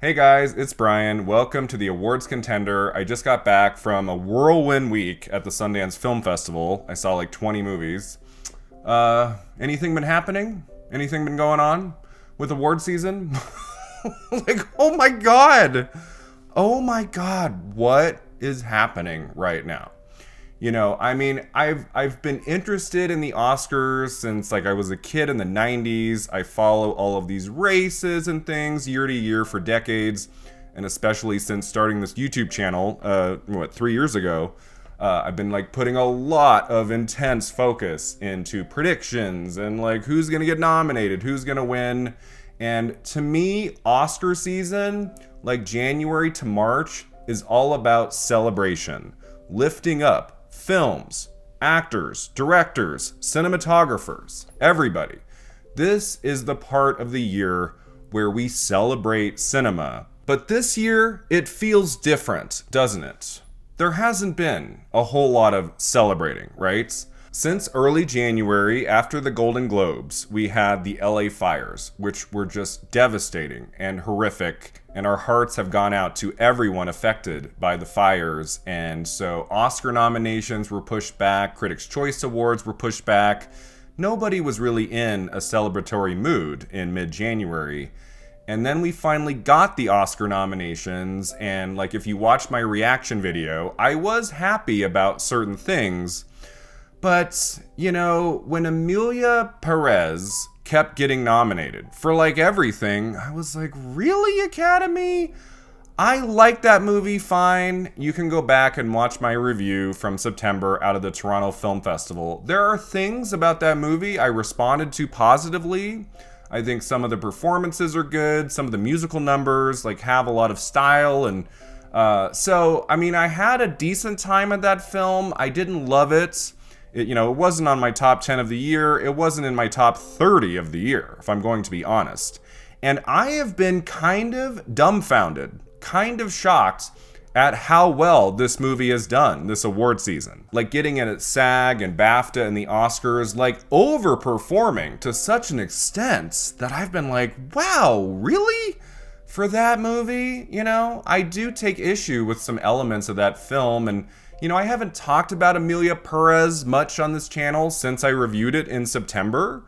Hey guys, it's Brian. Welcome to the Awards Contender. I just got back from a whirlwind week at the Sundance Film Festival. I saw like 20 movies. Anything been happening? Anything been going on with award season? Like, oh my god! Oh my god, what is happening right now? I've been interested in the Oscars since like I was a kid in the 90s. I follow all of these races and things year to year for decades, and especially since starting this YouTube channel, 3 years ago, I've been like putting a lot of intense focus into predictions and like who's gonna get nominated, who's gonna win. And to me, Oscar season, like January to March, is all about celebration, lifting up films, actors, directors, cinematographers, everybody. This is the part of the year where we celebrate cinema. But this year, it feels different, doesn't it? There hasn't been a whole lot of celebrating, right? Since early January, after the Golden Globes, we had the LA fires, which were just devastating and horrific, and our hearts have gone out to everyone affected by the fires. And so Oscar nominations were pushed back, Critics' Choice Awards were pushed back. Nobody was really in a celebratory mood in mid-January. And then we finally got the Oscar nominations, and like if you watch my reaction video, I was happy about certain things. But, when Emilia Perez kept getting nominated for like everything, I was like, really, Academy? I like that movie fine. You can go back and watch my review from September out of the Toronto Film Festival. There are things about that movie I responded to positively. I think some of the performances are good. Some of the musical numbers like have a lot of style. And I had a decent time at that film. I didn't love it. It wasn't on my top 10 of the year. It wasn't in my top 30 of the year, if I'm going to be honest. And I have been kind of dumbfounded, kind of shocked at how well this movie has done this award season. Like getting in at SAG and BAFTA and the Oscars, like overperforming to such an extent that I've been like, wow, really? For that movie? I do take issue with some elements of that film, and I haven't talked about Emilia Perez much on this channel since I reviewed it in September.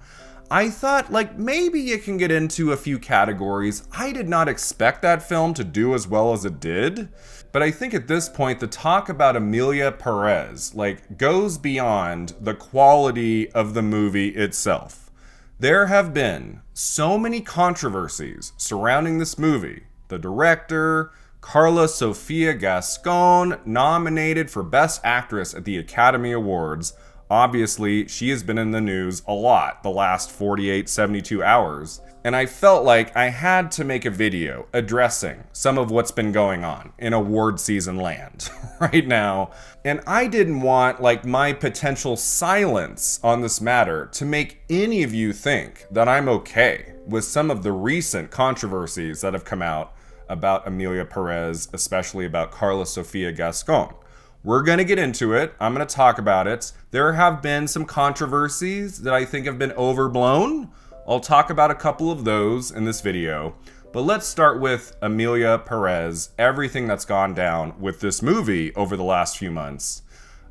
I thought, like, maybe it can get into a few categories. I did not expect that film to do as well as it did. But I think at this point, the talk about Emilia Perez, like, goes beyond the quality of the movie itself. There have been so many controversies surrounding this movie. The director, Karla Sofía Gascón, nominated for Best Actress at the Academy Awards. Obviously, she has been in the news a lot the last 48, 72 hours. And I felt like I had to make a video addressing some of what's been going on in award season land right now. And I didn't want like my potential silence on this matter to make any of you think that I'm okay with some of the recent controversies that have come out about Emilia Perez, especially about Karla Sofía Gascón. We're going to get into it. I'm going to talk about it. There have been some controversies that I think have been overblown. I'll talk about a couple of those in this video. But let's start with Emilia Perez, everything that's gone down with this movie over the last few months.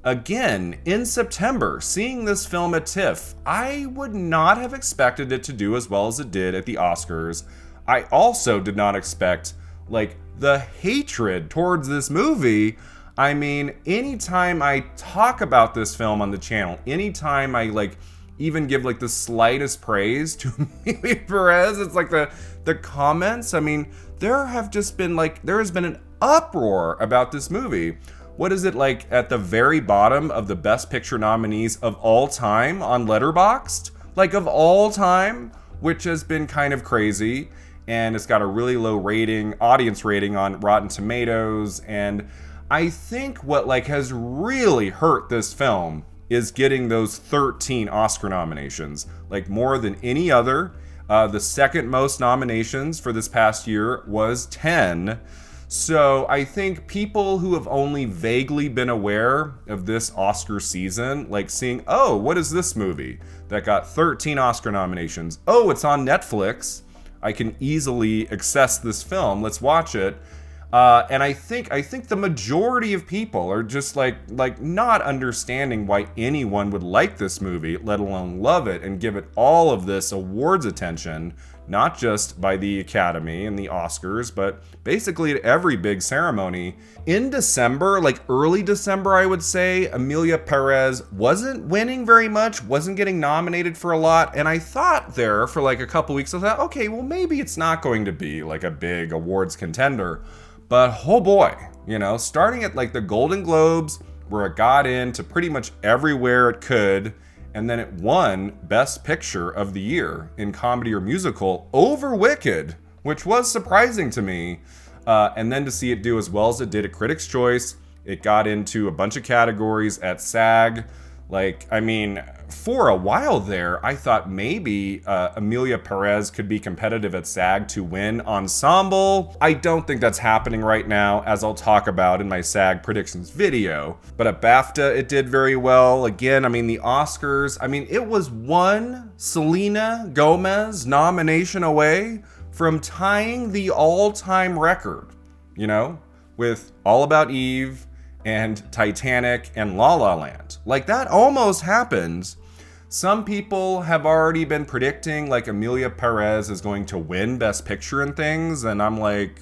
Again, in September, seeing this film at TIFF, I would not have expected it to do as well as it did at the Oscars. I also did not expect like the hatred towards this movie. I mean, anytime I talk about this film on the channel, anytime I like even give like the slightest praise to Emilia Perez, it's like the comments. I mean, there has been an uproar about this movie. What is it like at the very bottom of the Best Picture nominees of all time on Letterboxd? Like of all time, which has been kind of crazy. And it's got a really low audience rating on Rotten Tomatoes. And I think what like has really hurt this film is getting those 13 Oscar nominations, like more than any other. The second most nominations for this past year was 10. So I think people who have only vaguely been aware of this Oscar season, like seeing, oh, what is this movie that got 13 Oscar nominations? Oh, it's on Netflix. I can easily access this film. Let's watch it. And I think the majority of people are just like not understanding why anyone would like this movie, let alone love it and give it all of this awards attention, not just by the Academy and the Oscars, but basically at every big ceremony. In December, like early December, I would say, Emilia Perez wasn't winning very much, wasn't getting nominated for a lot, and I thought there for like a couple weeks, I thought, okay, well maybe it's not going to be like a big awards contender. But oh boy, you know, starting at like the Golden Globes, where it got into pretty much everywhere it could, and then it won Best Picture of the Year in comedy or musical over Wicked, which was surprising to me. And then to see it do as well as it did at Critics' Choice, it got into a bunch of categories at SAG. Like, I mean, for a while there, I thought maybe Emilia Perez could be competitive at SAG to win Ensemble. I don't think that's happening right now, as I'll talk about in my SAG predictions video. But at BAFTA, it did very well. Again, I mean, the Oscars, I mean, it was one Selena Gomez nomination away from tying the all-time record, you know, with All About Eve and Titanic and La La Land. Like, that almost happened. Some people have already been predicting like Emilia Perez is going to win Best Picture and things, and I'm like,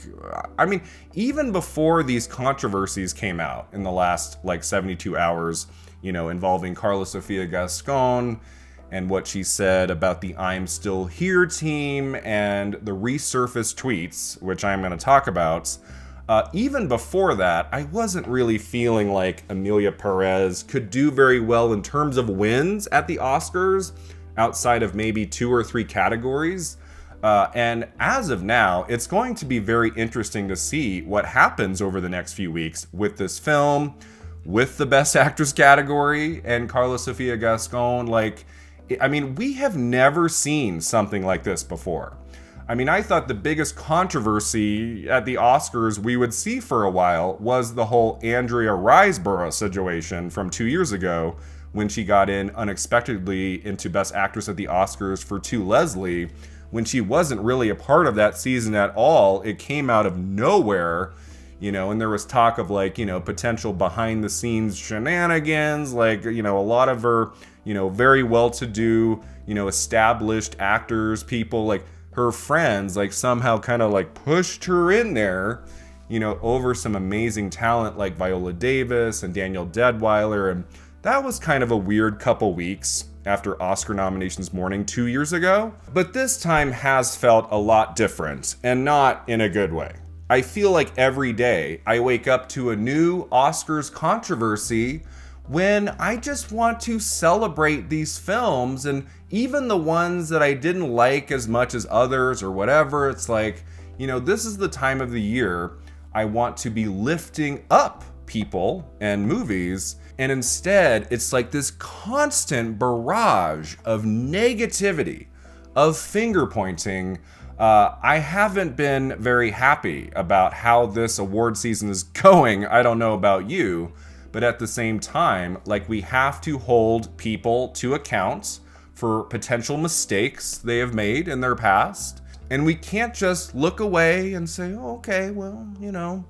I mean, even before these controversies came out in the last like 72 hours, you know, involving Karla Sofía Gascón and what she said about the I'm Still Here team and the resurfaced tweets, which I'm going to talk about. Even before that, I wasn't really feeling like Emilia Perez could do very well in terms of wins at the Oscars, outside of maybe 2 or 3 categories. And as of now, it's going to be very interesting to see what happens over the next few weeks with this film, with the Best Actress category, and Karla Sofía Gascón. Like, I mean, we have never seen something like this before. I mean, I thought the biggest controversy at the Oscars we would see for a while was the whole Andrea Riseborough situation from 2 years ago, when she got in unexpectedly into Best Actress at the Oscars for To Leslie, when she wasn't really a part of that season at all. It came out of nowhere, you know, and there was talk of like, you know, potential behind the scenes shenanigans, like, you know, a lot of her, you know, very well-to-do, you know, established actors, people like her friends, like somehow kind of like pushed her in there, you know, over some amazing talent like Viola Davis and Daniel Deadwyler. And that was kind of a weird couple weeks after Oscar nominations morning 2 years ago. But this time has felt a lot different, and not in a good way. I feel like every day I wake up to a new Oscars controversy when I just want to celebrate these films, and even the ones that I didn't like as much as others or whatever. It's like, you know, this is the time of the year I want to be lifting up people and movies, and instead it's like this constant barrage of negativity, of finger pointing. I haven't been very happy about how this award season is going. I don't know about you, but at the same time, like, we have to hold people to account for potential mistakes they have made in their past. And we can't just look away and say, oh, okay, well, you know,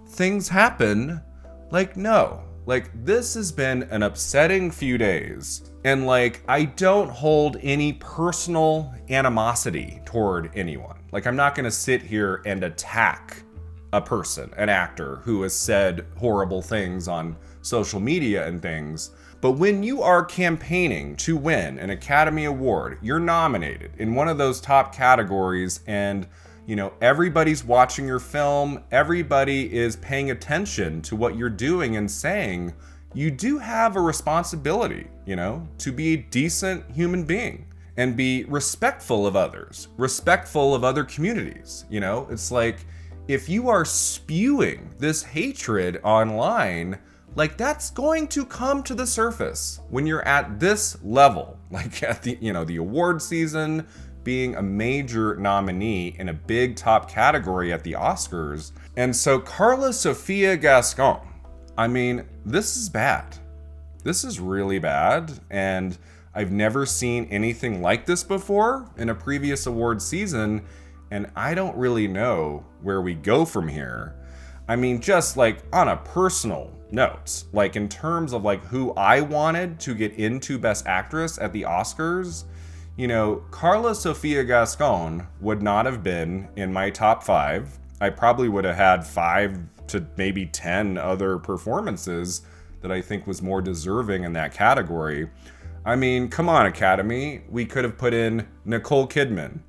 things happen. Like, no. Like, this has been an upsetting few days. And like, I don't hold any personal animosity toward anyone. Like, I'm not gonna sit here and attack a person, an actor who has said horrible things on social media and things. But when you are campaigning to win an Academy Award, you're nominated in one of those top categories, and, you know, everybody's watching your film, everybody is paying attention to what you're doing and saying, you do have a responsibility, you know, to be a decent human being and be respectful of others, respectful of other communities. You know, it's like, if you are spewing this hatred online, like, that's going to come to the surface when you're at this level, like at the, you know, the award season, being a major nominee in a big top category at the Oscars. And so Karla Sofía Gascón, I mean, this is bad. This is really bad, and I've never seen anything like this before in a previous award season. and I don't really know where we go from here. I mean, just like on a personal note, like in terms of like who I wanted to get into Best Actress at the Oscars, you know, Karla Sofía Gascón would not have been in my top 5. I probably would have had 5 to maybe 10 other performances that I think was more deserving in that category. I mean, come on, Academy. We could have put in Nicole Kidman,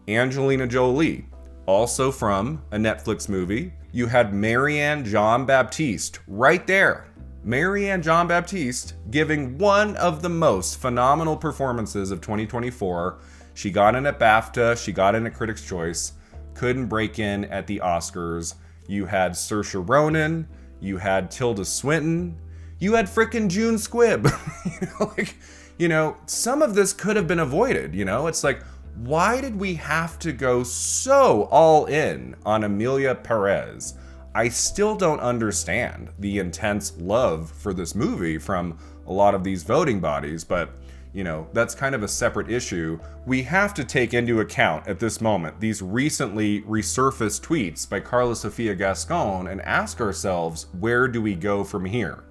Angelina Jolie, also from a Netflix movie. You had Marianne Jean-Baptiste right there. Marianne Jean-Baptiste giving one of the most phenomenal performances of 2024. She got in at BAFTA, she got in at Critics' Choice, couldn't break in at the Oscars. You had Saoirse Ronan, you had Tilda Swinton, you had frickin' June Squibb. Some of this could have been avoided, It's like, why did we have to go so all in on Emilia Perez? I still don't understand the intense love for this movie from a lot of these voting bodies, but, that's kind of a separate issue. We have to take into account at this moment these recently resurfaced tweets by Karla Sofía Gascón and ask ourselves, where do we go from here?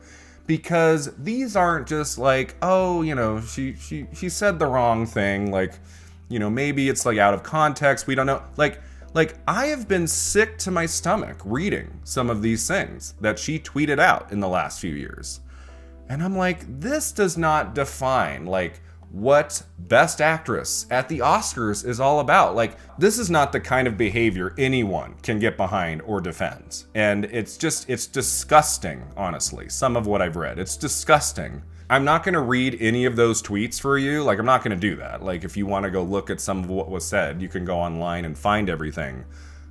Because these aren't just like, oh, she said the wrong thing, like, maybe it's like out of context, we don't know. Like I have been sick to my stomach reading some of these things that she tweeted out in the last few years. And I'm like, this does not define like what Best Actress at the Oscars is all about. Like, this is not the kind of behavior anyone can get behind or defend. And it's disgusting, honestly, some of what I've read. It's disgusting. I'm not going to read any of those tweets for you. Like, I'm not going to do that. Like, if you want to go look at some of what was said, you can go online and find everything.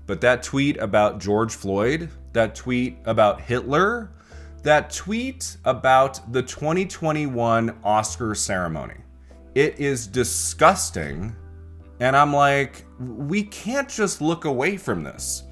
But that tweet about George Floyd, that tweet about Hitler, that tweet about the 2021 Oscar ceremony, it is disgusting. And I'm like, we can't just look away from this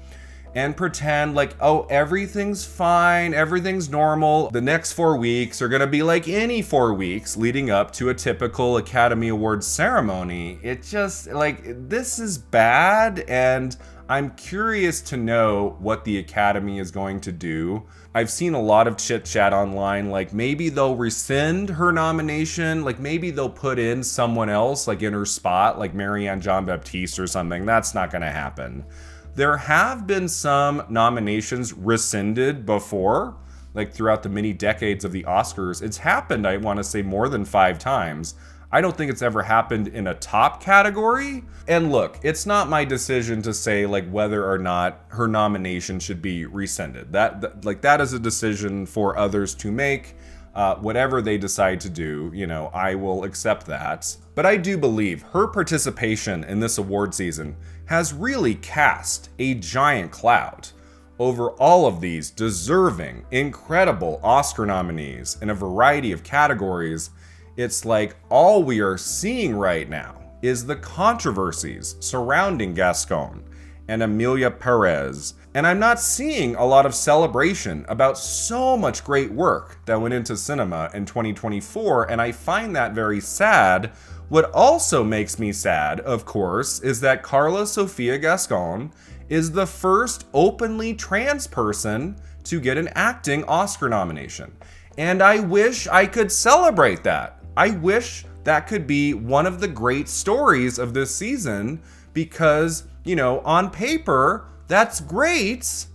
and pretend like, oh, everything's fine, everything's normal. The next 4 weeks are gonna be like any 4 weeks leading up to a typical Academy Awards ceremony. It just, like, this is bad, and I'm curious to know what the Academy is going to do. I've seen a lot of chit chat online, like maybe they'll rescind her nomination, like maybe they'll put in someone else like in her spot, like Marianne Jean-Baptiste or something. That's not gonna happen. There have been some nominations rescinded before, like throughout the many decades of the Oscars. It's happened, I want to say, more than 5 times. I don't think it's ever happened in a top category. And look, it's not my decision to say like whether or not her nomination should be rescinded. That is a decision for others to make. Whatever they decide to do, I will accept that. But I do believe her participation in this award season has really cast a giant cloud over all of these deserving, incredible Oscar nominees in a variety of categories. It's like all we are seeing right now is the controversies surrounding Gascón and Emilia Perez. And I'm not seeing a lot of celebration about so much great work that went into cinema in 2024, and I find that very sad. What also makes me sad, of course, is that Karla Sofía Gascón is the first openly trans person to get an acting Oscar nomination. And I wish I could celebrate that. I wish that could be one of the great stories of this season because, on paper, that's great.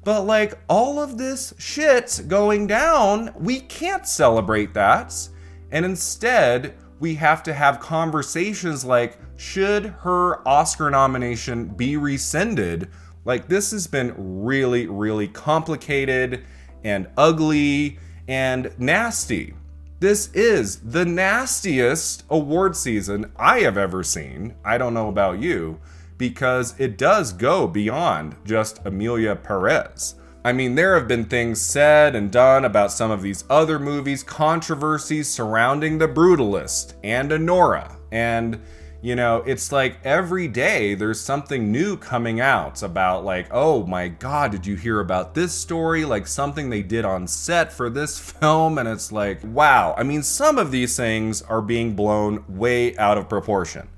But like all of this shit going down, we can't celebrate that. And instead, we have to have conversations like, should her Oscar nomination be rescinded? Like, this has been really, really complicated and ugly and nasty. This is the nastiest award season I have ever seen. I don't know about you, because it does go beyond just Emilia Perez. I mean, there have been things said and done about some of these other movies, controversies surrounding The Brutalist and Anora. And, it's like every day there's something new coming out about like, oh my God, did you hear about this story? Like something they did on set for this film. And it's like, wow. I mean, some of these things are being blown way out of proportion.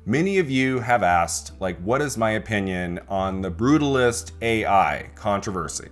Many of you have asked, like, what is my opinion on the Brutalist AI controversy?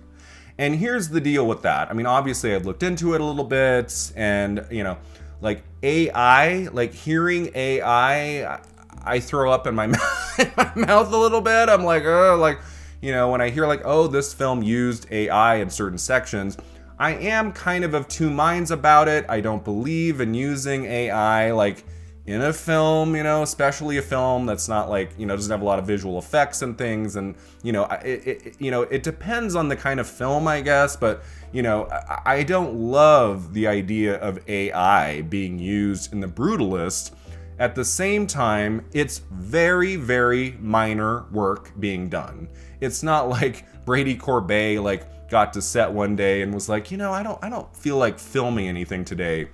And here's the deal with that. I mean, obviously I've looked into it a little bit, and, you know, like AI, like hearing AI, I throw up in my mouth a little bit. I'm like, oh, like, you know, when I hear like, oh, this film used AI in certain sections, I am kind of two minds about it. I don't believe in using AI like in a film, you know, especially a film that's not like, you know, doesn't have a lot of visual effects and things. And, you know, it depends on the kind of film, I guess. But, you know, I don't love the idea of AI being used in The Brutalist. At the same time, it's very, very minor work being done. It's not like Brady Corbet like got to set one day and was like, you know, I don't feel like filming anything today.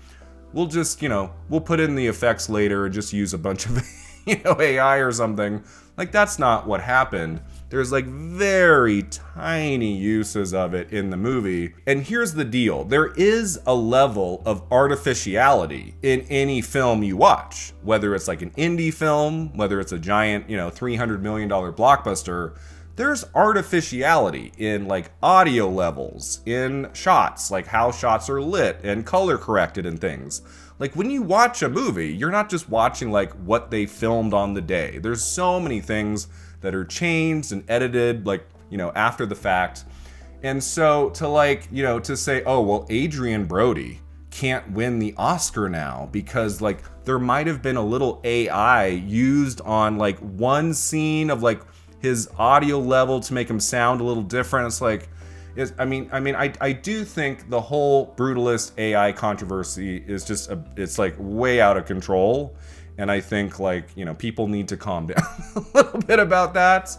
We'll just, you know, we'll put in the effects later and just use a bunch of, you know, AI or something. Like, that's not what happened. There's like very tiny uses of it in the movie. And here's the deal. There is a level of artificiality in any film you watch, whether it's like an indie film, whether it's a giant, you know, $300 million blockbuster. There's artificiality in like audio levels, in shots, like how shots are lit and color corrected and things. Like when you watch a movie, you're not just watching like what they filmed on the day. There's so many things that are changed and edited, like, you know, after the fact. And so to like, you know, to say, oh, well, Adrien Brody can't win the Oscar now because like there might have been a little AI used on like one scene of like his audio level to make him sound a little different. It's like, I do think the whole Brutalist AI controversy is just, it's like way out of control. And I think like, you know, people need to calm down a little bit about that.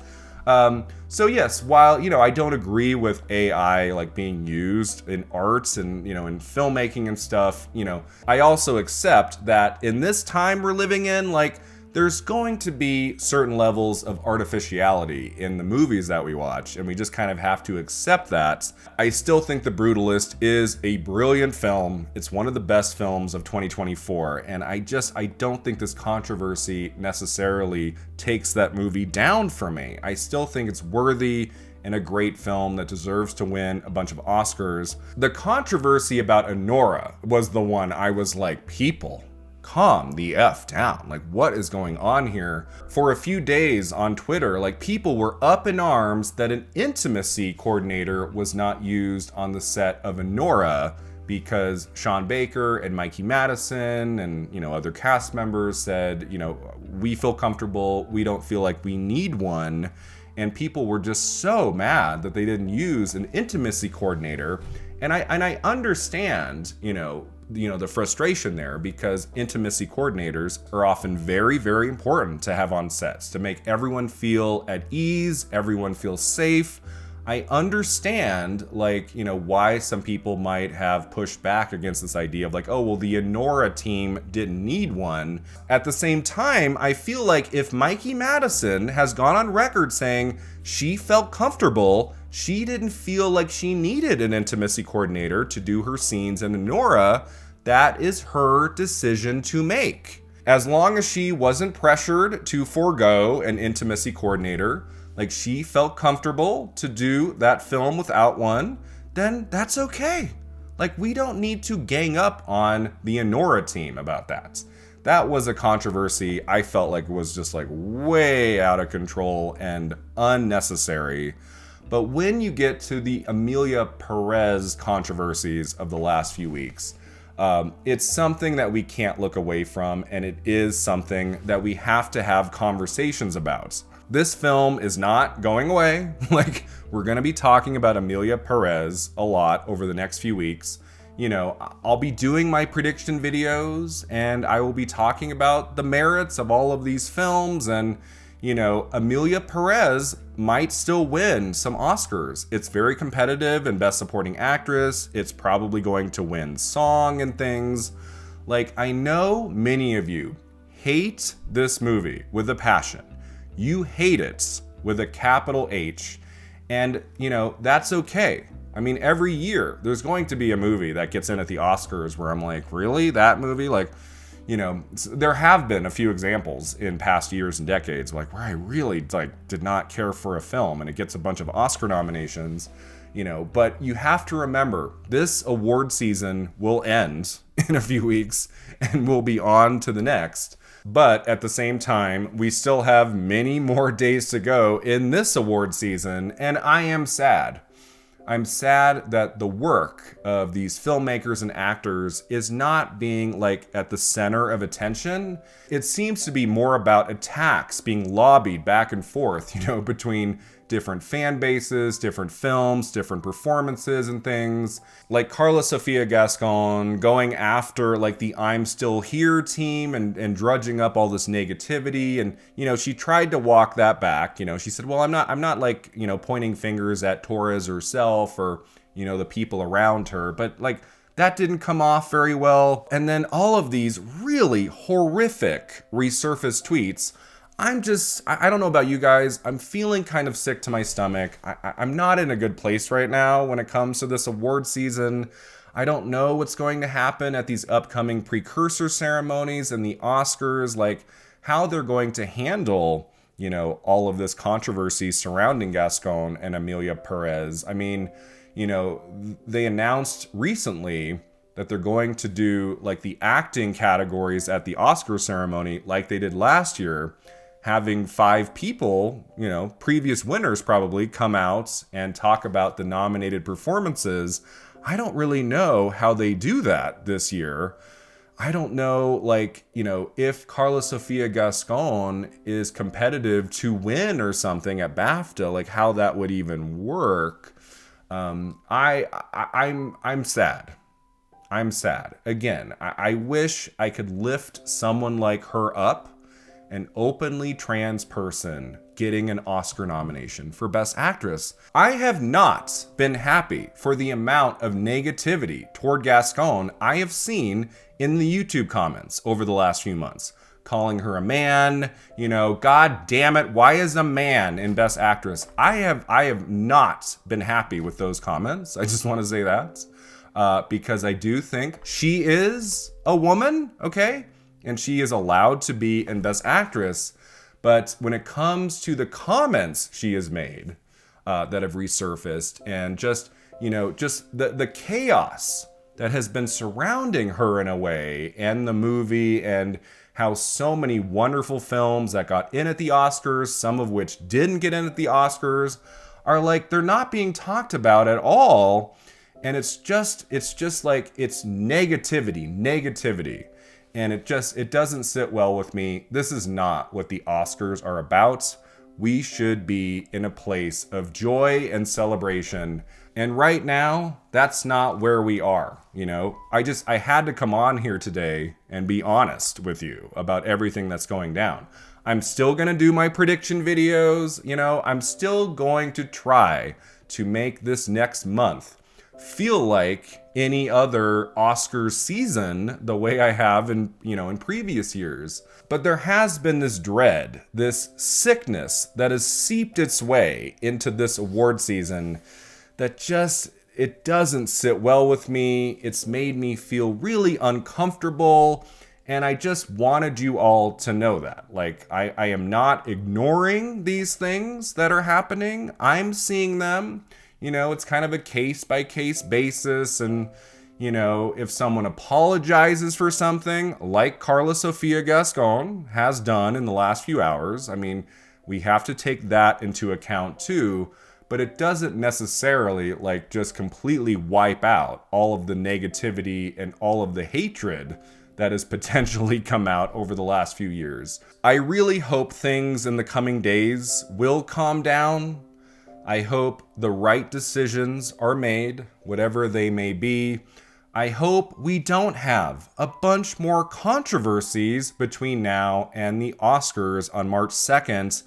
So yes, while, you know, I don't agree with AI like being used in arts and, you know, in filmmaking and stuff, you know, I also accept that in this time we're living in, like, there's going to be certain levels of artificiality in the movies that we watch, and we just kind of have to accept that. I still think The Brutalist is a brilliant film. It's one of the best films of 2024, and I don't think this controversy necessarily takes that movie down for me. I still think it's worthy and a great film that deserves to win a bunch of Oscars. The controversy about Anora was the one I was like, people, calm the F down. Like, what is going on here? For a few days on Twitter, like, people were up in arms that an intimacy coordinator was not used on the set of Anora because Sean Baker and Mikey Madison and, you know, other cast members said, you know, we feel comfortable, we don't feel like we need one. And people were just so mad that they didn't use an intimacy coordinator. And I understand, you know, the frustration there, because intimacy coordinators are often very, very important to have on sets to make everyone feel at ease, everyone feel safe. I understand, like, you know, why some people might have pushed back against this idea of like, oh, well, the Anora team didn't need one. At the same time, I feel like if Mikey Madison has gone on record saying she felt comfortable, she didn't feel like she needed an intimacy coordinator to do her scenes in Anora, that is her decision to make. As long as she wasn't pressured to forego an intimacy coordinator, like she felt comfortable to do that film without one, then that's okay. Like, we don't need to gang up on the Anora team about that. That was a controversy I felt like was just like way out of control and unnecessary. But when you get to the Emilia Perez controversies of the last few weeks, it's something that we can't look away from, and it is something that we have to have conversations about. This film is not going away. Like, we're going to be talking about Emilia Perez a lot over the next few weeks. You know, I'll be doing my prediction videos, and I will be talking about the merits of all of these films, and, you know, Emilia Perez might still win some Oscars. It's very competitive in Best Supporting Actress. It's probably going to win Song and things. Like, I know many of you hate this movie with a passion. You hate it with a capital H. And, you know, that's okay. I mean, every year there's going to be a movie that gets in at the Oscars where I'm like, really? That movie? Like, there have been a few examples in past years and decades, like where I really did not care for a film and it gets a bunch of Oscar nominations, but you have to remember this award season will end in a few weeks and we'll be on to the next. But at the same time, we still have many more days to go in this award season, and I am sad. I'm sad that the work of these filmmakers and actors is not being at the center of attention. It seems to be more about attacks being lobbied back and forth, between different fan bases, different films, different performances and things. Like Karla Sofía Gascón going after the I'm Still Here team and drudging up all this negativity. And, she tried to walk that back. She said, well, I'm not pointing fingers at Torres herself or, the people around her. But that didn't come off very well. And then all of these really horrific resurfaced tweets. I don't know about you guys. I'm feeling kind of sick to my stomach. I'm not in a good place right now when it comes to this award season. I don't know what's going to happen at these upcoming precursor ceremonies and the Oscars, how they're going to handle, all of this controversy surrounding Gascón and Emilia Perez. I mean, they announced recently that they're going to do the acting categories at the Oscar ceremony like they did last year, having 5 people, previous winners probably, come out and talk about the nominated performances. I don't really know how they do that this year. I don't know, if Karla Sofía Gascón is competitive to win or something at BAFTA, how that would even work. I'm sad. I'm sad. Again, I wish I could lift someone like her up, an openly trans person getting an Oscar nomination for Best Actress. I have not been happy for the amount of negativity toward Gascón I have seen in the YouTube comments over the last few months. Calling her a man, God damn it, why is a man in Best Actress? I have not been happy with those comments. I just want to say that. Because I do think she is a woman, okay? And she is allowed to be in Best Actress. But when it comes to the comments she has made that have resurfaced and just the chaos that has been surrounding her in a way and the movie and how so many wonderful films that got in at the Oscars, some of which didn't get in at the Oscars, are they're not being talked about at all. And it's just it's negativity. And it doesn't sit well with me. This is not what the Oscars are about. We should be in a place of joy and celebration. And right now, that's not where we are. I had to come on here today and be honest with you about everything that's going down. I'm still going to do my prediction videos. I'm still going to try to make this next month feel like any other Oscars season the way I have in previous years. But there has been this dread, this sickness that has seeped its way into this award season that it doesn't sit well with me. It's made me feel really uncomfortable. And I just wanted you all to know that. I am not ignoring these things that are happening. I'm seeing them. It's kind of a case-by-case basis. And, if someone apologizes for something, like Karla Sofía Gascón has done in the last few hours, we have to take that into account too. But it doesn't necessarily, just completely wipe out all of the negativity and all of the hatred that has potentially come out over the last few years. I really hope things in the coming days will calm down. I hope the right decisions are made, whatever they may be. I hope we don't have a bunch more controversies between now and the Oscars on March 2nd.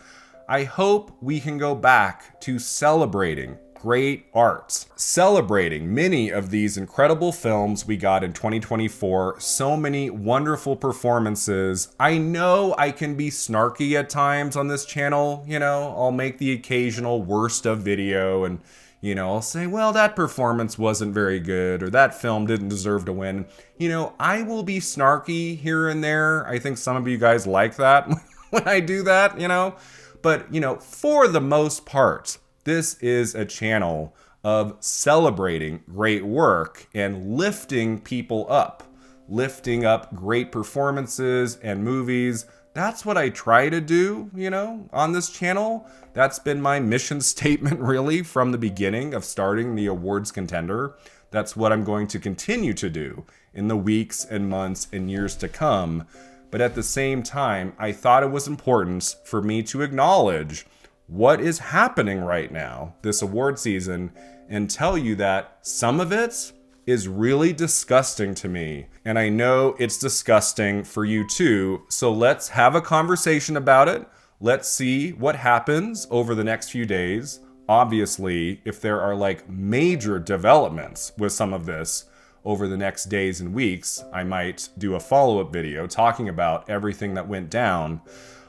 I hope we can go back to celebrating great art, celebrating many of these incredible films we got in 2024, so many wonderful performances. I know I can be snarky at times on this channel, I'll make the occasional worst of video and, You know, I'll say, well, that performance wasn't very good, or that film didn't deserve to win. You know, I will be snarky here and there. I think some of you guys like that when I do that, you know. But, you know, for the most part, this is a channel of celebrating great work and lifting people up, lifting up great performances and movies. That's what I try to do, you know, on this channel. That's been my mission statement, really, from the beginning of starting the awards contender. That's what I'm going to continue to do in the weeks and months and years to come. But at the same time, I thought it was important for me to acknowledge what is happening right now, this award season, and tell you that some of it is really disgusting to me. And I know it's disgusting for you too. So let's have a conversation about it. Let's see what happens over the next few days. Obviously, if there are like major developments with some of this over the next days and weeks, I might do a follow-up video talking about everything that went down.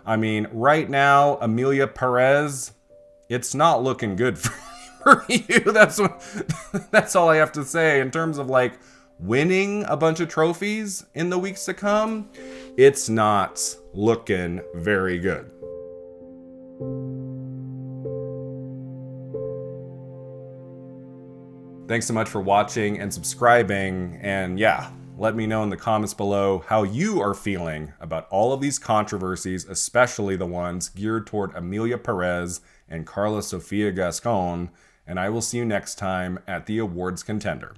I mean, right now, Emilia Perez, it's not looking good for you. That's all I have to say in terms of like winning a bunch of trophies in the weeks to come. It's not looking very good. Thanks so much for watching and subscribing. And yeah, let me know in the comments below how you are feeling about all of these controversies, especially the ones geared toward Emilia Perez and Karla Sofía Gascón. And I will see you next time at the Awards Contender.